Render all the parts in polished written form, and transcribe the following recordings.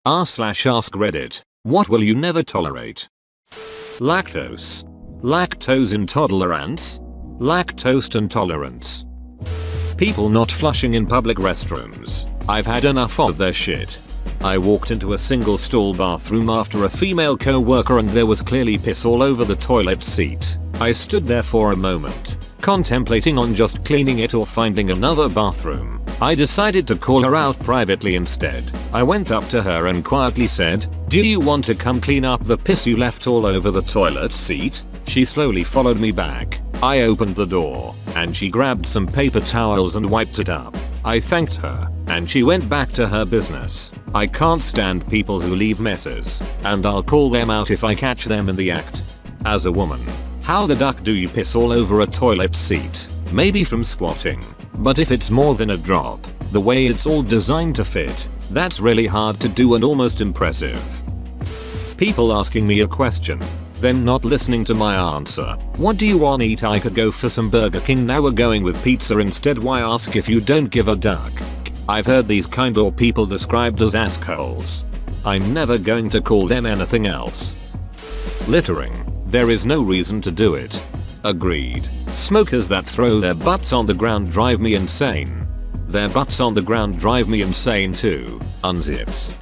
r/AskReddit. What will you never tolerate? Lactose. Lactose intolerance. Lactose intolerance. People not flushing in public restrooms. I've had enough of their shit. I walked into a single stall bathroom after a female co-worker and there was clearly piss all over the toilet seat. I stood there for a moment, contemplating on just cleaning it or finding another bathroom. I decided to call her out privately instead. I went up to her and quietly said, "Do you want to come clean up the piss you left all over the toilet seat?" She slowly followed me back. I opened the door, and she grabbed some paper towels and wiped it up. I thanked her, and she went back to her business. I can't stand people who leave messes, and I'll call them out if I catch them in the act. As a woman, how the duck do you piss all over a toilet seat? Maybe from squatting. But if it's more than a drop, the way it's all designed to fit, that's really hard to do and almost impressive. People asking me a question, then not listening to my answer. What do you want to eat? I could go for some Burger King, now we're going with pizza instead. Why ask if you don't give a duck? I've heard these kind of people described as assholes. I'm never going to call them anything else. Littering. There is no reason to do it. Agreed. Smokers that throw their butts on the ground drive me insane. Their butts on the ground drive me insane too. Unzips.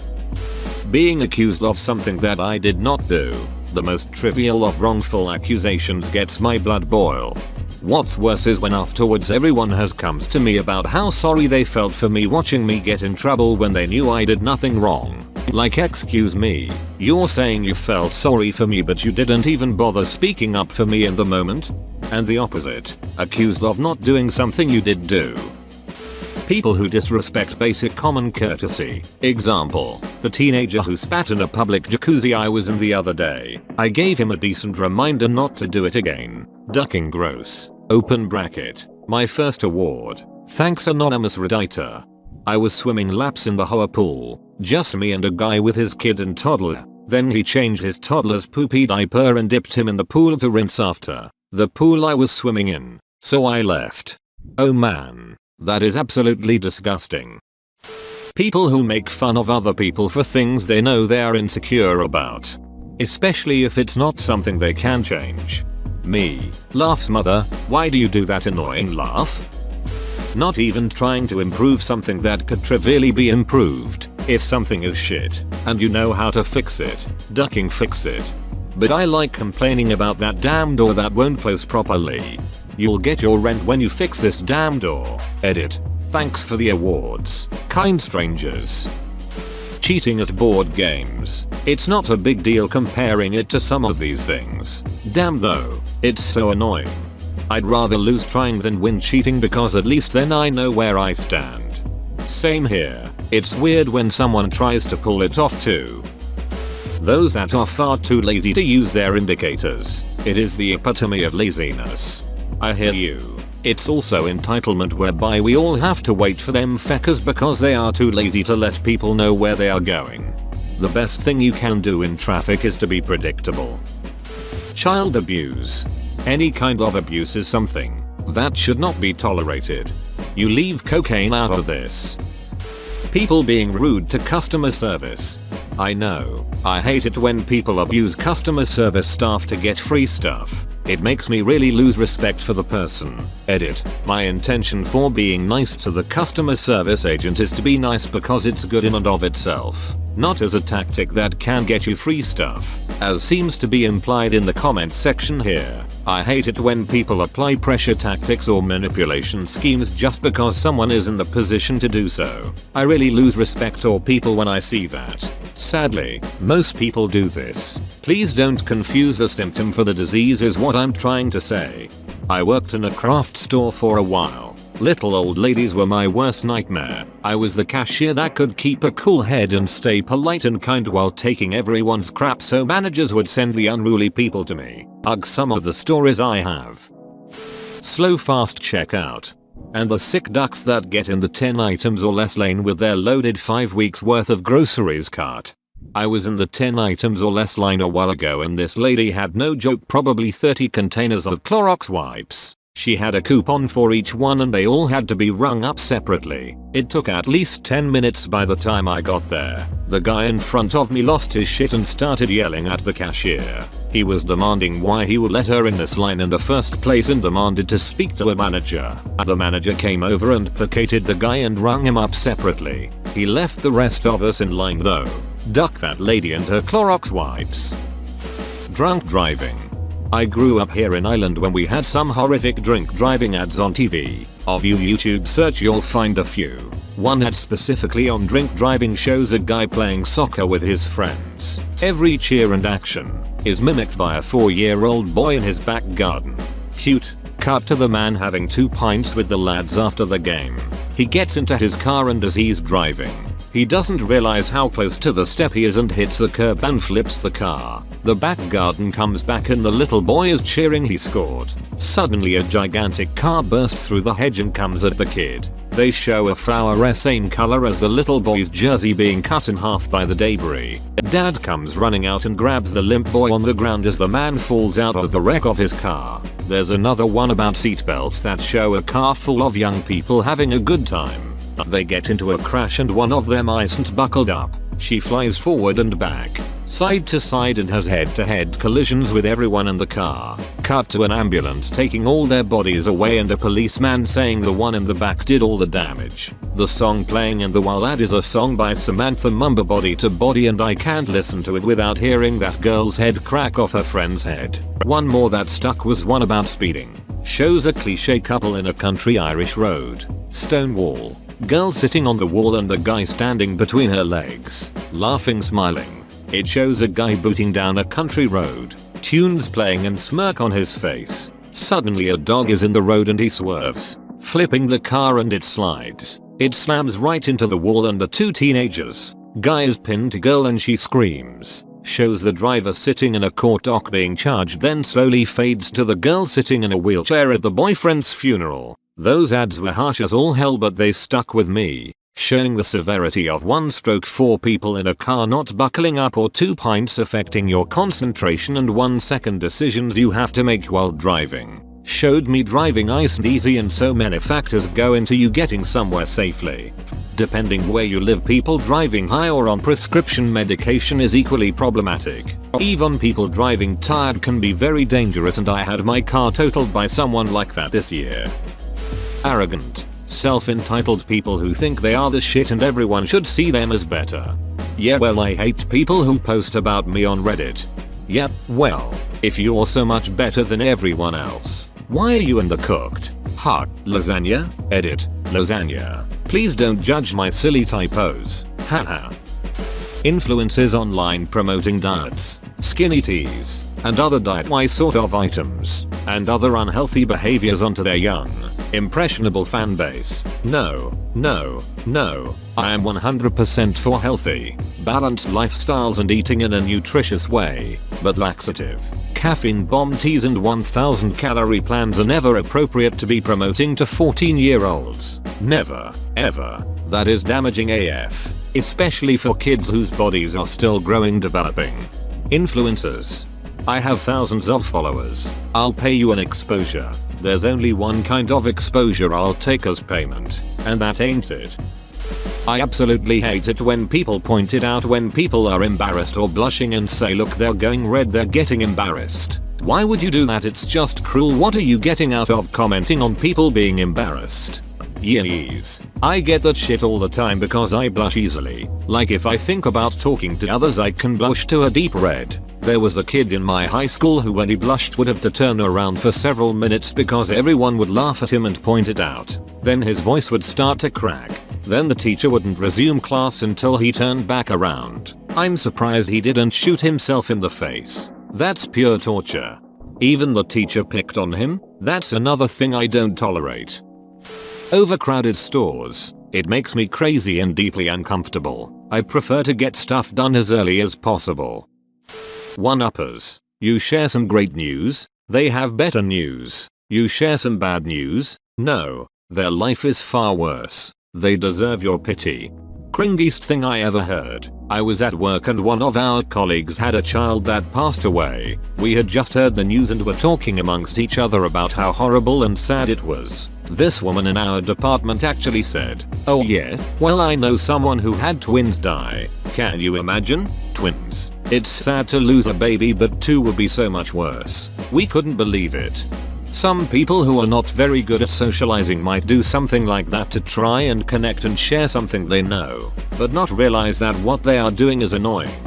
Being accused of something that I did not do. The most trivial of wrongful accusations gets my blood boil. What's worse is when afterwards everyone has comes to me about how sorry they felt for me watching me get in trouble when they knew I did nothing wrong. Like, excuse me, you're saying you felt sorry for me but you didn't even bother speaking up for me in the moment? And the opposite, accused of not doing something you did do. People who disrespect basic common courtesy. Example, the teenager who spat in a public jacuzzi I was in the other day. I gave him a decent reminder not to do it again. Ducking gross. Open bracket. My first award. Thanks anonymous Redditer. I was swimming laps in the Hoa pool. Just me and a guy with his kid and toddler. Then he changed his toddler's poopy diaper and dipped him in the pool to rinse after. The pool I was swimming in. So I left. Oh man. That is absolutely disgusting. People who make fun of other people for things they know they are insecure about. Especially if it's not something they can change. Me. Laughs mother, why do you do that annoying laugh? Not even trying to improve something that could trivially be improved. If something is shit, and you know how to fix it, ducking fix it. But I like complaining about that damn door that won't close properly. You'll get your rent when you fix this damn door. Edit. Thanks for the awards, kind strangers. Cheating at board games. It's not a big deal comparing it to some of these things. Damn though, it's so annoying. I'd rather lose trying than win cheating because at least then I know where I stand. Same here. It's weird when someone tries to pull it off too. Those that are far too lazy to use their indicators. It is the epitome of laziness. I hear you. It's also entitlement whereby we all have to wait for them feckers because they are too lazy to let people know where they are going. The best thing you can do in traffic is to be predictable. Child abuse. Any kind of abuse is something that should not be tolerated. You leave cocaine out of this. People being rude to customer service. I know. I hate it when people abuse customer service staff to get free stuff. It makes me really lose respect for the person. Edit. My intention for being nice to the customer service agent is to be nice because it's good in and of itself, not as a tactic that can get you free stuff, as seems to be implied in the comments section here. I hate it when people apply pressure tactics or manipulation schemes just because someone is in the position to do so. I really lose respect for people when I see that. Sadly, most people do this. Please don't confuse a symptom for the disease is what I'm trying to say. I worked in a craft store for a while. Little old ladies were my worst nightmare. I was the cashier that could keep a cool head and stay polite and kind while taking everyone's crap so managers would send the unruly people to me. Ugh, some of the stories I have. Slow fast checkout. And the sick ducks that get in the 10 items or less lane with their loaded 5 weeks worth of groceries cart. I was in the 10 items or less line a while ago and this lady had no joke probably 30 containers of Clorox wipes. She had a coupon for each one and they all had to be rung up separately. It took at least 10 minutes by the time I got there. The guy in front of me lost his shit and started yelling at the cashier. He was demanding why he would let her in this line in the first place and demanded to speak to a manager. The manager came over and placated the guy and rung him up separately. He left the rest of us in line though. Duck that lady and her Clorox wipes. Drunk driving. I grew up here in Ireland when we had some horrific drink driving ads on TV. If you YouTube search you'll find a few. One ad specifically on drink driving shows a guy playing soccer with his friends. Every cheer and action is mimicked by a 4-year-old boy in his back garden. Cute. Cut to the man having 2 pints with the lads after the game. He gets into his car and as he's driving, he doesn't realize how close to the step he is and hits the curb and flips the car. The back garden comes back and the little boy is cheering he scored. Suddenly a gigantic car bursts through the hedge and comes at the kid. They show a fluorescent color as the little boy's jersey being cut in half by the debris. Dad comes running out and grabs the limp boy on the ground as the man falls out of the wreck of his car. There's another one about seatbelts that show a car full of young people having a good time. They get into a crash and one of them isn't buckled up. She flies forward and back, side to side and has head-to-head collisions with everyone in the car. Cut to an ambulance taking all their bodies away and a policeman saying the one in the back did all the damage. The song playing in the while ad is a song by Samantha Mumba Body to Body and I can't listen to it without hearing that girl's head crack off her friend's head. One more that stuck was one about speeding. Shows a cliche couple in a country Irish road. Stone wall. Girl sitting on the wall and the guy standing between her legs, laughing smiling. It shows a guy booting down a country road, tunes playing and smirk on his face. Suddenly a dog is in the road and he swerves, flipping the car and it slides. It slams right into the wall and the 2 teenagers. Guy is pinned to girl and she screams. Shows the driver sitting in a court dock being charged then slowly fades to the girl sitting in a wheelchair at the boyfriend's funeral. Those ads were harsh as all hell but they stuck with me, showing the severity of 1/4 people in a car not buckling up or 2 pints affecting your concentration and 1-second decisions you have to make while driving. Showed me driving isn't easy and so many factors go into you getting somewhere safely. Depending where you live, people driving high or on prescription medication is equally problematic. Even people driving tired can be very dangerous and I had my car totaled by someone like that this year. Arrogant, self-entitled people who think they are the shit and everyone should see them as better. Yeah, well, I hate people who post about me on Reddit. Yep, well, if you're so much better than everyone else, why are you undercooked? Heart, lasagna, edit, lasagna. Please don't judge my silly typos, haha. Influencers online promoting diets, skinny teas, and other diet-wise sort of items, and other unhealthy behaviors onto their young, impressionable fan base. No, no, no, I am 100% for healthy, balanced lifestyles and eating in a nutritious way, but laxative, caffeine bomb teas and 1000 calorie plans are never appropriate to be promoting to 14-year-olds. Never, ever. That is damaging AF, especially for kids whose bodies are still growing, developing. Influencers. I have thousands of followers. I'll pay you an exposure. There's only one kind of exposure I'll take as payment, and that ain't it. I absolutely hate it when people point it out when people are embarrassed or blushing and say look they're going red, they're getting embarrassed. Why would you do that? It's just cruel. What are you getting out of commenting on people being embarrassed? Yes, I get that shit all the time because I blush easily. Like if I think about talking to others I can blush to a deep red. There was a kid in my high school who when he blushed would have to turn around for several minutes because everyone would laugh at him and point it out. Then his voice would start to crack. Then the teacher wouldn't resume class until he turned back around. I'm surprised he didn't shoot himself in the face. That's pure torture. Even the teacher picked on him? That's another thing I don't tolerate. Overcrowded stores. It makes me crazy and deeply uncomfortable. I prefer to get stuff done as early as possible. One-uppers. You share some great news, they have better news. You share some bad news, no, their life is far worse. They deserve your pity. Cringiest thing I ever heard. I was at work and one of our colleagues had a child that passed away. We had just heard the news and were talking amongst each other about how horrible and sad it was. This woman in our department actually said, "Oh yeah, well I know someone who had twins die. Can you imagine? Twins. It's sad to lose a baby, but two would be so much worse." We couldn't believe it. Some people who are not very good at socializing might do something like that to try and connect and share something they know, but not realize that what they are doing is annoying.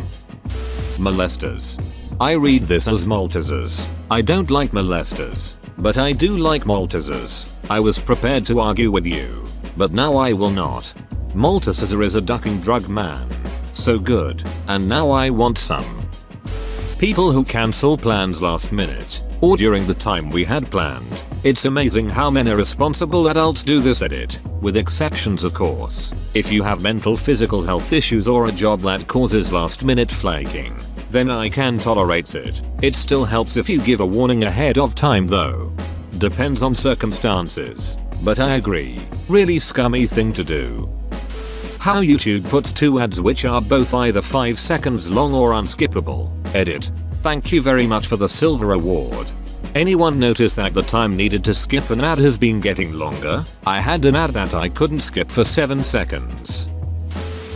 Molesters. I read this as Maltesers. I don't like molesters, but I do like Maltesers. I was prepared to argue with you, but now I will not. Malteser is a ducking drug man. So good, and now I want some. People who cancel plans last minute, or during the time we had planned. It's amazing how many responsible adults do this at it, with exceptions of course. If you have mental physical health issues or a job that causes last minute flaking, then I can tolerate it. It still helps if you give a warning ahead of time though. Depends on circumstances, but I agree, really scummy thing to do. How YouTube puts two ads which are both either 5 seconds long or unskippable. Edit. Thank you very much for the silver award. Anyone notice that the time needed to skip an ad has been getting longer? I had an ad that I couldn't skip for 7 seconds.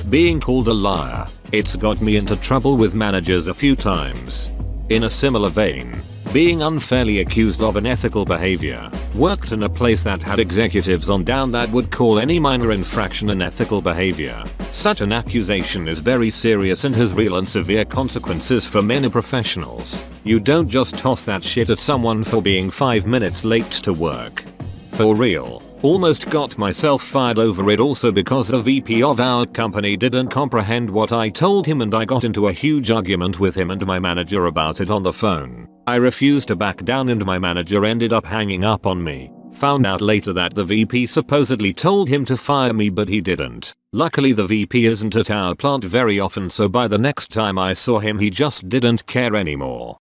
Being called a liar. It's got me into trouble with managers a few times. In a similar vein, being unfairly accused of unethical behavior. Worked in a place that had executives on down that would call any minor infraction unethical behavior. Such an accusation is very serious and has real and severe consequences for many professionals. You don't just toss that shit at someone for being 5 minutes late to work. For real. Almost got myself fired over it also because the VP of our company didn't comprehend what I told him and I got into a huge argument with him and my manager about it on the phone. I refused to back down and my manager ended up hanging up on me. Found out later that the VP supposedly told him to fire me but he didn't. Luckily the VP isn't at our plant very often, so by the next time I saw him he just didn't care anymore.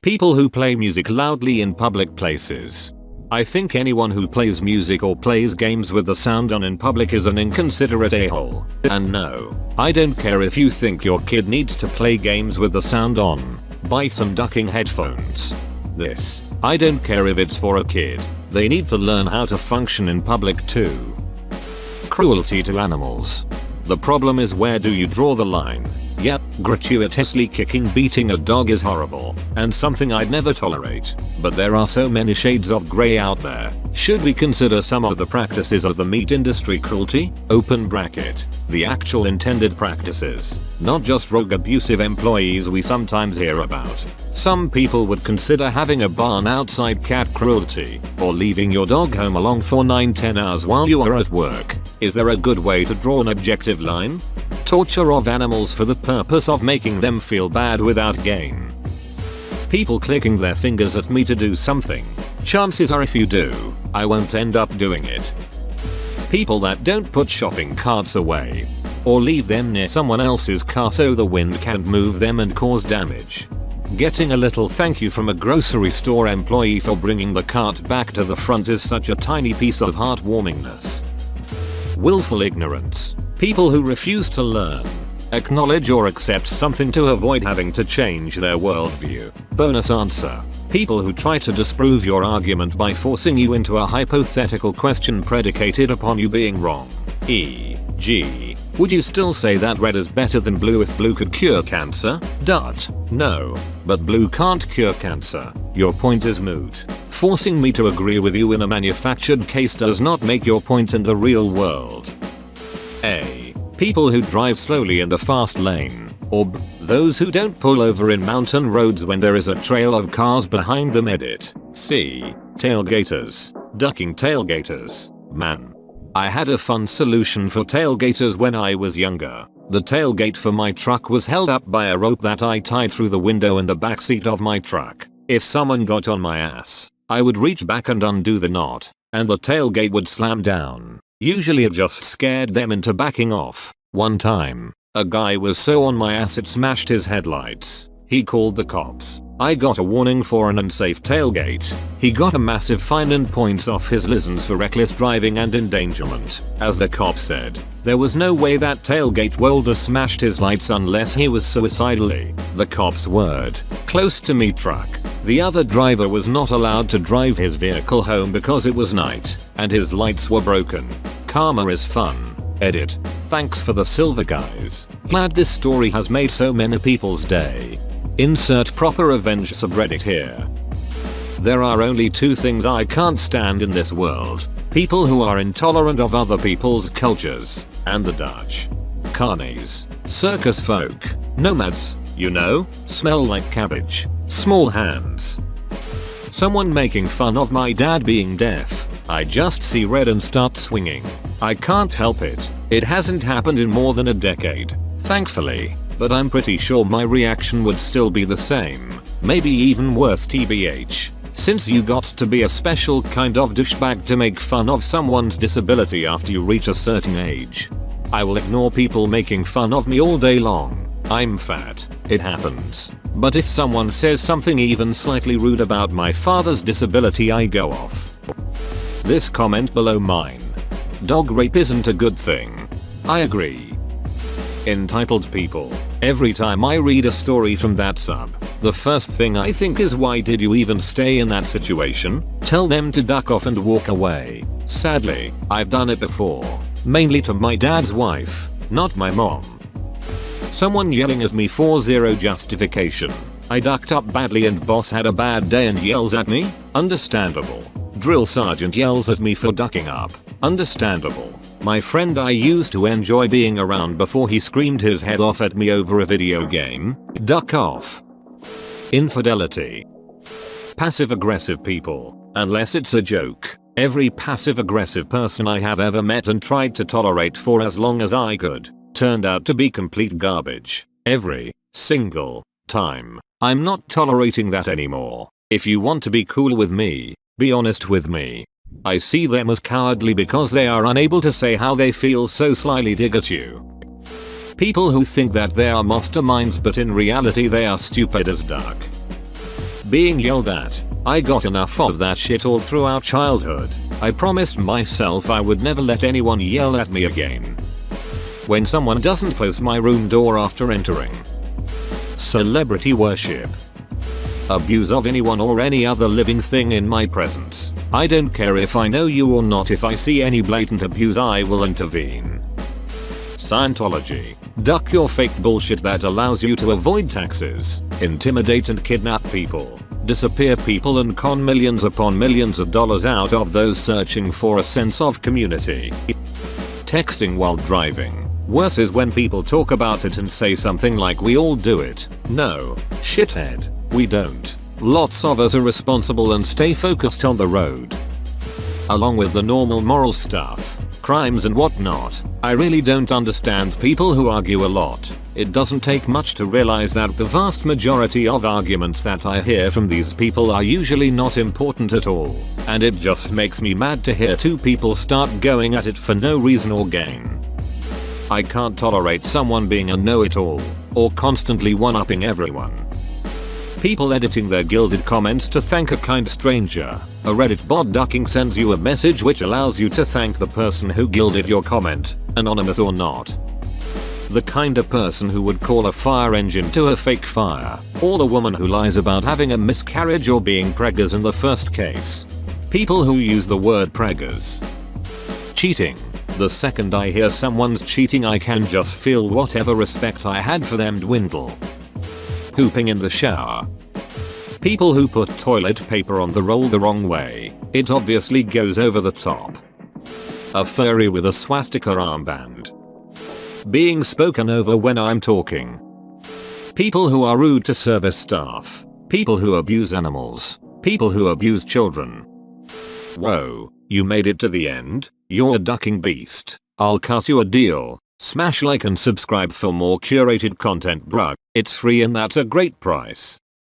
People who play music loudly in public places. I think anyone who plays music or plays games with the sound on in public is an inconsiderate a-hole. And no, I don't care if you think your kid needs to play games with the sound on. Buy some ducking headphones. I don't care if it's for a kid. They need to learn how to function in public too. Cruelty to animals. The problem is, where do you draw the line? Yep, gratuitously kicking beating a dog is horrible, and something I'd never tolerate, but there are so many shades of grey out there. Should we consider some of the practices of the meat industry cruelty? Open bracket. The actual intended practices, not just rogue abusive employees we sometimes hear about. Some people would consider having a barn outside cat cruelty, or leaving your dog home alone for 9-10 hours while you are at work. Is there a good way to draw an objective line? Torture of animals for the purpose of making them feel bad without gain. People clicking their fingers at me to do something. Chances are if you do, I won't end up doing it. People that don't put shopping carts away, or leave them near someone else's car so the wind can't move them and cause damage. Getting a little thank you from a grocery store employee for bringing the cart back to the front is such a tiny piece of heartwarmingness. Willful ignorance. People who refuse to learn, acknowledge or accept something to avoid having to change their worldview. Bonus answer. People who try to disprove your argument by forcing you into a hypothetical question predicated upon you being wrong. E.g., would you still say that red is better than blue if blue could cure cancer? No, but blue can't cure cancer. Your point is moot. Forcing me to agree with you in a manufactured case does not make your point in the real world. A. People who drive slowly in the fast lane. Or B. Those who don't pull over in mountain roads when there is a trail of cars behind them. Edit. C. Tailgaters. Ducking tailgaters. Man, I had a fun solution for tailgaters when I was younger. The tailgate for my truck was held up by a rope that I tied through the window in the backseat of my truck. If someone got on my ass, I would reach back and undo the knot, and the tailgate would slam down. Usually it just scared them into backing off. One time, a guy was so on my ass it smashed his headlights. He called the cops. I got a warning for an unsafe tailgate. He got a massive fine and points off his license for reckless driving and endangerment. As the cop said, there was no way that tailgate welder smashed his lights unless he was suicidally, the cop's word, close to me truck. The other driver was not allowed to drive his vehicle home because it was night, and his lights were broken. Karma is fun. Edit. Thanks for the silver guys. Glad this story has made so many people's day. Insert proper revenge subreddit here. There are only two things I can't stand in this world. People who are intolerant of other people's cultures, and the Dutch. Carnies. Circus folk. Nomads, you know, smell like cabbage. Small hands. Someone making fun of my dad being deaf. I just see red and start swinging. I can't help it. It hasn't happened in more than a decade, thankfully. But I'm pretty sure my reaction would still be the same. Maybe even worse tbh. Since you got to be a special kind of douchebag to make fun of someone's disability after you reach a certain age. I will ignore people making fun of me all day long. I'm fat. It happens. But if someone says something even slightly rude about my father's disability, I go off. This comment below mine. Dog rape isn't a good thing. I agree. Entitled people. Every time I read a story from that sub, the first thing I think is, why did you even stay in that situation? Tell them to duck off and walk away. Sadly, I've done it before. Mainly to my dad's wife, not my mom. Someone yelling at me for zero justification. I ducked up badly and boss had a bad day and yells at me? Understandable. Drill sergeant yells at me for ducking up. Understandable. My friend I used to enjoy being around before he screamed his head off at me over a video game. Duck off. Infidelity. Passive aggressive people. Unless it's a joke. Every passive aggressive person I have ever met and tried to tolerate for as long as I could turned out to be complete garbage. Every single time. I'm not tolerating that anymore. If you want to be cool with me, be honest with me. I see them as cowardly because they are unable to say how they feel, so slyly dig at you. People who think that they are masterminds but in reality they are stupid as duck. Being yelled at. I got enough of that shit all throughout childhood. I promised myself I would never let anyone yell at me again. When someone doesn't close my room door after entering. Celebrity worship. Abuse of anyone or any other living thing in my presence. I don't care if I know you or not. If I see any blatant abuse, I will intervene. Scientology. Duck your fake bullshit that allows you to avoid taxes, intimidate and kidnap people, disappear people and con millions upon millions of dollars out of those searching for a sense of community. Texting while driving. Worse is when people talk about it and say something like, we all do it. No, shithead. We don't. Lots of us are responsible and stay focused on the road. Along with the normal moral stuff, crimes and whatnot, I really don't understand people who argue a lot. It doesn't take much to realize that the vast majority of arguments that I hear from these people are usually not important at all. And it just makes me mad to hear two people start going at it for no reason or gain. I can't tolerate someone being a know-it-all, or constantly one-upping everyone. People editing their gilded comments to thank a kind stranger. A Reddit bot ducking sends you a message which allows you to thank the person who gilded your comment, anonymous or not. The kind of person who would call a fire engine to a fake fire, or the woman who lies about having a miscarriage or being preggers in the first case. People who use the word preggers. Cheating. The second I hear someone's cheating, I can just feel whatever respect I had for them dwindle. Pooping in the shower. People who put toilet paper on the roll the wrong way. It obviously goes over the top. A furry with a swastika armband. Being spoken over when I'm talking. People who are rude to service staff. People who abuse animals. People who abuse children. Whoa, you made it to the end? You're a ducking beast. I'll cut you a deal. Smash like and subscribe for more curated content, bruh. It's free and that's a great price.